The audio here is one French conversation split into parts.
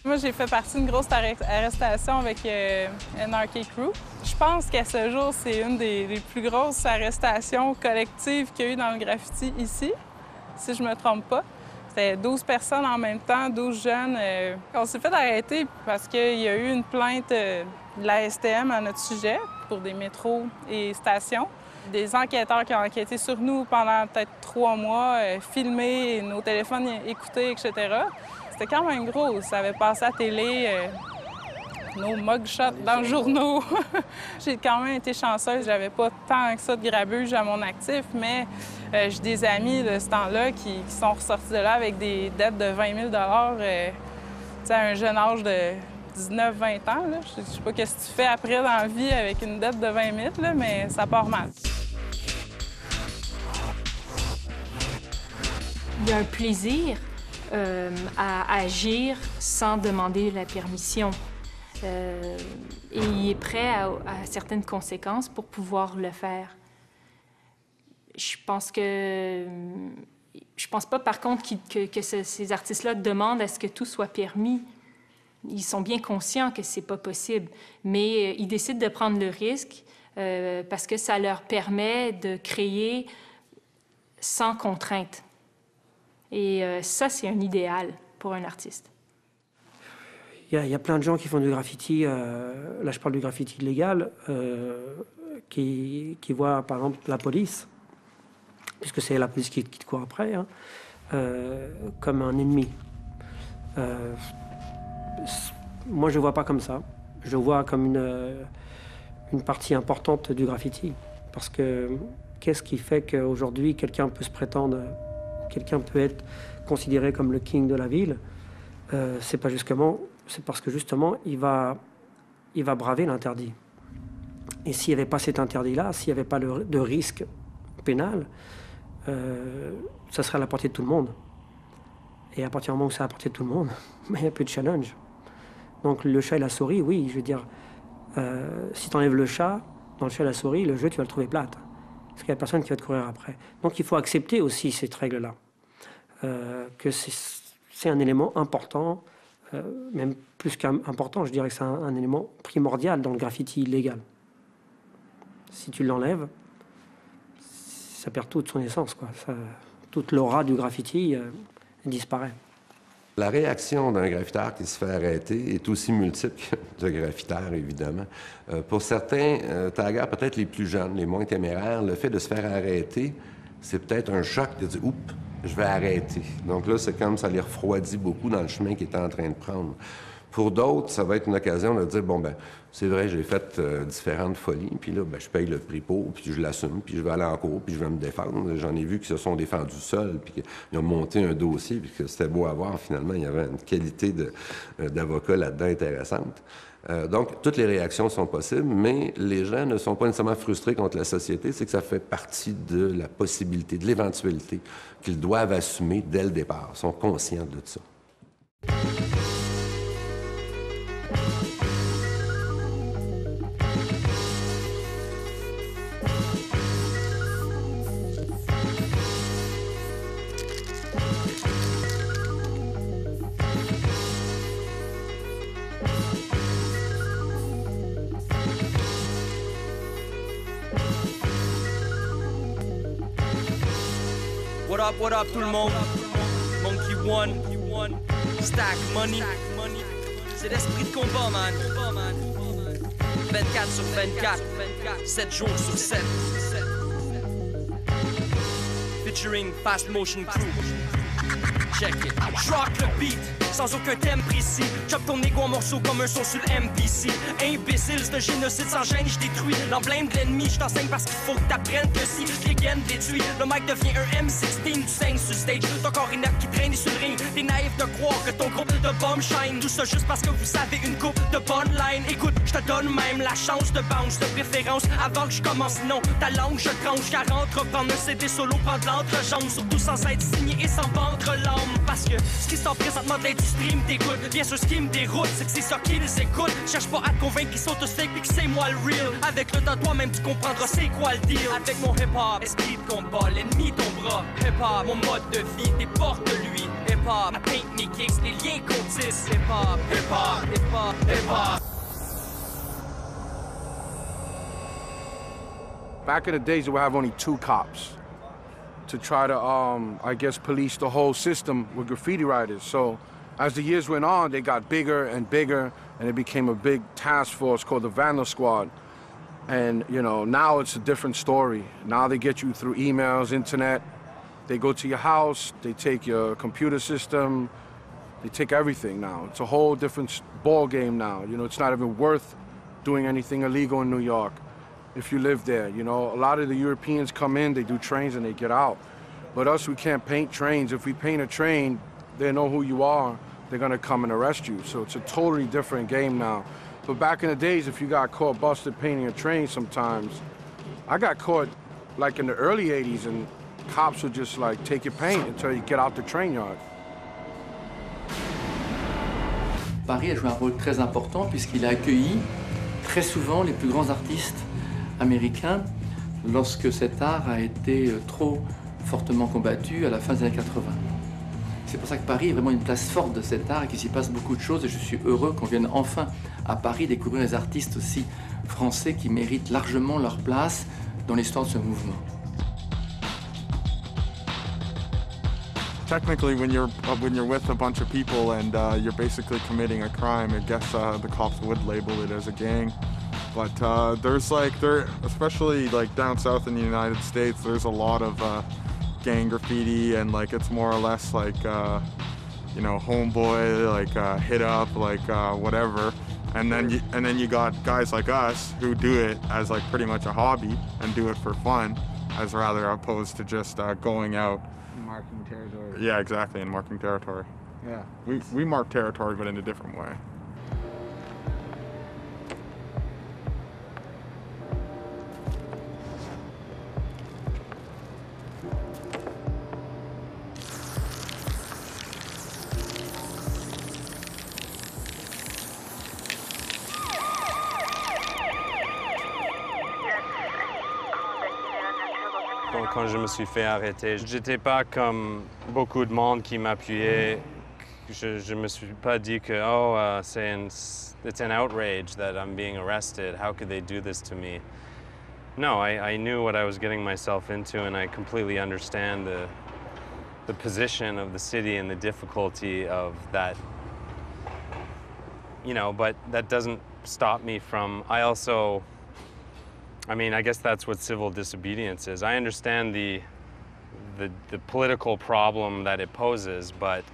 Moi, j'ai fait partie d'une grosse arrestation avec NRK Crew. Je pense qu'à ce jour, c'est une des plus grosses arrestations collectives qu'il y a eu dans le graffiti ici, si je me trompe pas. C'était 12 personnes en même temps, 12 jeunes. On s'est fait arrêter parce qu'il y a eu une plainte de la STM à notre sujet pour des métros et stations. Des enquêteurs qui ont enquêté sur nous pendant peut-être 3 mois, filmé, nos téléphones écoutés, etc. C'était quand même gros. Ça avait passé à la télé, nos mugshots dans les journaux. J'ai quand même été chanceuse. J'avais pas tant que ça de grabuge à mon actif, mais j'ai des amis de ce temps-là qui sont ressortis de là avec des dettes de 20 000 à un jeune âge de 19-20 ans. Là. Je sais pas ce que tu fais après dans la vie avec une dette de 20 000, là, mais ça part mal. Il y a un plaisir à agir sans demander la permission. Et il est prêt à certaines conséquences pour pouvoir le faire. Je pense pas, par contre, que ces artistes-là demandent à ce que tout soit permis. Ils sont bien conscients que c'est pas possible, mais ils décident de prendre le risque parce que ça leur permet de créer sans contrainte. Et ça, c'est un idéal pour un artiste. Il y a plein de gens qui font du graffiti, là je parle du graffiti illégal, qui voient par exemple la police, puisque c'est la police qui te court après, hein, comme un ennemi. Moi je ne vois pas comme ça, je vois comme une partie importante du graffiti. Parce que qu'est-ce qui fait qu'aujourd'hui quelqu'un peut se prétendre, quelqu'un peut être considéré comme le king de la ville, c'est parce que justement, il va braver l'interdit. Et s'il n'y avait pas cet interdit-là, s'il n'y avait pas de risque pénal, ça serait à la portée de tout le monde. Et à partir du moment où c'est à la portée de tout le monde, il n'y a plus de challenge. Donc le chat et la souris, oui, je veux dire, si tu enlèves le chat, dans le chat et la souris, le jeu, tu vas le trouver plate. Parce qu'il n'y a personne qui va te courir après. Donc il faut accepter aussi cette règle-là. Que c'est un élément important, même plus qu'important, je dirais que c'est un élément primordial dans le graffiti illégal. Si tu l'enlèves, ça perd toute son essence, quoi. Toute l'aura du graffiti disparaît. La réaction d'un graffiteur qui se fait arrêter est aussi multiple que de graffiteurs, évidemment. Pour certains taggers, peut-être les plus jeunes, les moins téméraires, le fait de se faire arrêter, c'est peut-être un choc de dire « Oups, je vais arrêter ». Donc là, c'est comme ça les refroidit beaucoup dans le chemin qu'ils étaient en train de prendre. Pour d'autres, ça va être une occasion de dire « Bon, ben c'est vrai, j'ai fait différentes folies, puis là, ben, je paye le prix pour, puis je l'assume, puis je vais aller en cours, puis je vais me défendre. » J'en ai vu qui se sont défendus seuls, puis qu'ils ont monté un dossier, puis que c'était beau à voir. Finalement, il y avait une qualité d'avocat là-dedans intéressante. Donc, toutes les réactions sont possibles, mais les gens ne sont pas nécessairement frustrés contre la société. C'est que ça fait partie de la possibilité, de l'éventualité qu'ils doivent assumer dès le départ. Ils sont conscients de ça. What up tout le monde? Monkey One, Stack Money. C'est l'esprit de combat, man. 24 sur 24, 7 jours sur 7. Featuring Fast Motion Crew. Check it. Je rock le beat, sans aucun thème précis. Chop ton ego en morceaux comme un son sur le MPC. Imbécile, c'est un génocide sans gêne, je détruis l'emblème de l'ennemi. Je t'enseigne parce qu'il faut que t'apprennes que si je les gaine, détruis. Le mic devient un M16, tu saignes sur stage. Ton corps inerte qui traîne sur le ring. T'es naïf de croire que ton groupe de bombes shine. Tout ça juste parce que vous avez une coupe de bonne line. Écoute, je te donne même la chance de bounce de préférence avant que je commence. Sinon, ta langue je tranche. Car entreprendre un CD solo prend de l'entrejambe. Surtout sans être signé et sans vendre l'âme. Parce que ce qui sort présentement de l'industrie me dégoûte. Bien sûr, ce qui me déroute, c'est que c'est ça qui les écoute. Cherche pas à te convaincre qu'ils sont tous fake puis que c'est moi le real. Avec le temps, toi-même, tu comprendras c'est quoi le deal. Avec mon hip-hop, esprit de combat, l'ennemi ton bras. Hip-hop, mon mode de vie, t'es porte de lui. Hip-hop, hip-hop. I paint mes kicks, les liens qu'on tisse. Hip-hop, hip-hop, hip-hop, hip-hop. Back in the days, we would have only 2 cops to try to, I guess, police the whole system with graffiti writers. So as the years went on, they got bigger and bigger, and it became a big task force called the Vandal Squad. And, you know, now it's a different story. Now they get you through emails, internet. They go to your house, they take your computer system, they take everything now. It's a whole different ball game now. You know, it's not even worth doing anything illegal in New York if you live there. You know, a lot of the Europeans come in, they do trains and they get out. But us, we can't paint trains. If we paint a train, they know who you are. They're gonna come and arrest you. So it's a totally different game now. But back in the days, if you got caught busted painting a train sometimes, I got caught like in the early 80s, and cops would just like take your paint until you get out the train yard. Paris a joué un rôle très important puisqu'il a accueilli très souvent les plus grands artistes américains lorsque cet art a été trop fortement combattu à la fin des années 80. C'est pour ça que Paris est vraiment une place forte de cet art et qu'il s'y passe beaucoup de choses, et je suis heureux qu'on vienne enfin à Paris découvrir des artistes aussi français qui méritent largement leur place dans l'histoire de ce mouvement. Technically, when you're with a bunch of people and you're basically committing a crime, I guess the cops would label it as a gang. But especially like down south in the United States, there's a lot of gang graffiti, and like it's more or less like you know, homeboy, like hit up, like whatever. And then you got guys like us who do it as like pretty much a hobby and do it for fun, as rather opposed to just going out. Marking territory. Yeah, exactly, and marking territory. Yeah. We mark territory, but in a different way. Quand je me suis fait arrêter, j'étais pas comme beaucoup de monde qui m'appuyait. Je me suis pas dit que it's an outrage that I'm being arrested. How could they do this to me? No, I knew what I was getting myself into, and I completely understand the position of the city and the difficulty of that. You know, but that doesn't stop me from. I mean, I guess that's what civil disobedience is. I understand the political problem that it poses, but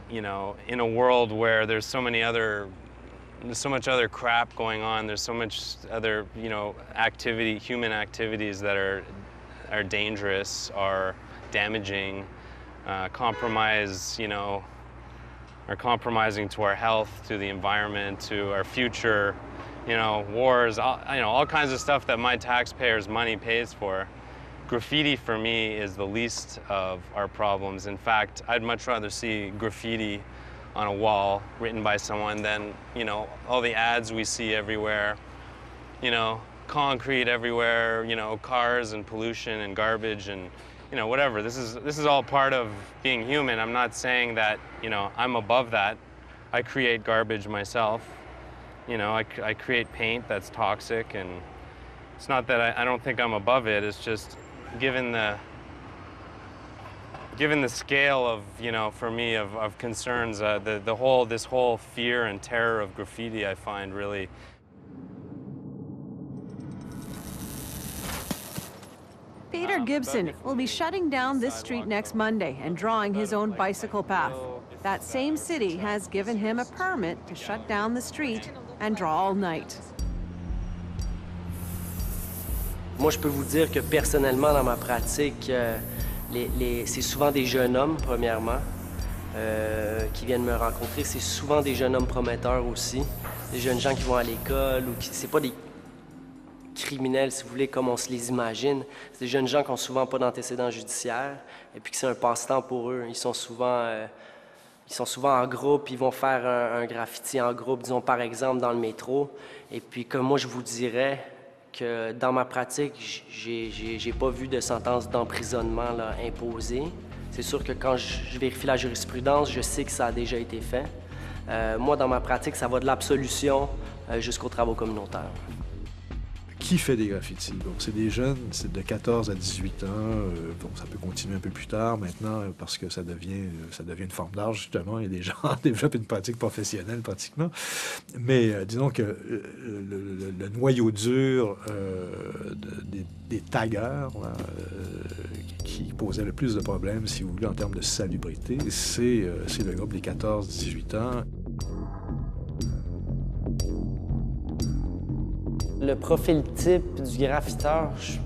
you know, in a world where there's so much other crap going on, there's so much other, you know, human activities that are dangerous, are damaging, compromise, you know, are compromising to our health, to the environment, to our future. You know, wars, you know, all kinds of stuff that my taxpayers' money pays for. Graffiti, for me, is the least of our problems. In fact, I'd much rather see graffiti on a wall written by someone than, you know, all the ads we see everywhere, you know, concrete everywhere, you know, cars and pollution and garbage and, you know, whatever. This is all part of being human. I'm not saying that, you know, I'm above that. I create garbage myself. You know, I create paint that's toxic, and it's not that I don't think I'm above it. It's just given the scale of, you know, for me of concerns, this whole fear and terror of graffiti, I find really. Peter Gibson will be shutting down this street next Monday and drawing his own bicycle path. That same city has given him a permit to shut down the street and draw all night. Moi, je peux vous dire que personnellement, dans ma pratique, c'est souvent des jeunes hommes, premièrement, qui viennent me rencontrer. C'est souvent des jeunes hommes prometteurs aussi, des jeunes gens qui vont à l'école, ou qui, c'est pas des criminels, si vous voulez, comme on se les imagine. C'est des jeunes gens qui n'ont souvent pas d'antécédents judiciaires, et puis que c'est un passe-temps pour eux. Ils sont souvent en groupe, ils vont faire un graffiti en groupe, disons par exemple dans le métro. Et puis comme moi je vous dirais que dans ma pratique, j'ai pas vu de sentence d'emprisonnement imposée. C'est sûr que quand je vérifie la jurisprudence, je sais que ça a déjà été fait. Moi, dans ma pratique, ça va de l'absolution jusqu'aux travaux communautaires. Qui fait des graffitis? Bon, c'est des jeunes, c'est de 14 à 18 ans. Bon, ça peut continuer un peu plus tard maintenant parce que ça devient une forme d'art, justement. Il y a des gens qui développent une pratique professionnelle, pratiquement. Mais disons que le noyau dur des taggeurs qui posait le plus de problèmes, si vous voulez, en termes de salubrité, c'est le groupe des 14-18 ans. Le profil type du graffiteur, je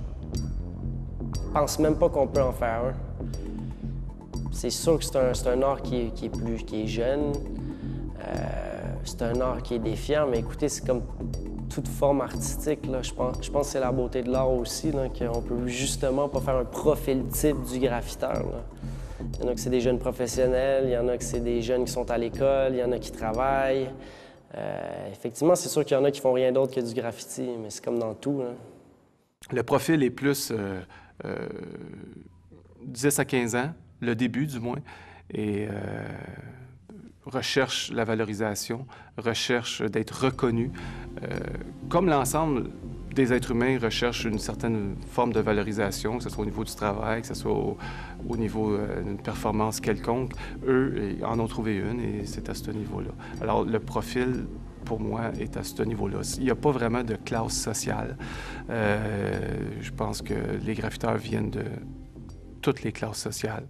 pense même pas qu'on peut en faire un. C'est sûr que c'est un art qui est jeune, c'est un art qui est défiant, mais écoutez, c'est comme toute forme artistique, là. Je pense que c'est la beauté de l'art aussi, qu'on peut justement pas faire un profil type du graffiteur, là. Il y en a que c'est des jeunes professionnels, il y en a que c'est des jeunes qui sont à l'école, il y en a qui travaillent. Effectivement, c'est sûr qu'il y en a qui font rien d'autre que du graffiti, mais c'est comme dans tout, hein. Le profil est plus 10 à 15 ans, le début du moins, et recherche la valorisation, recherche d'être reconnu. Comme l'ensemble des êtres humains recherchent une certaine forme de valorisation, que ce soit au niveau du travail, que ce soit au niveau d'une performance quelconque, eux en ont trouvé une et c'est à ce niveau-là. Alors le profil, pour moi, est à ce niveau-là. Il n'y a pas vraiment de classe sociale. Je pense que les graffiteurs viennent de toutes les classes sociales.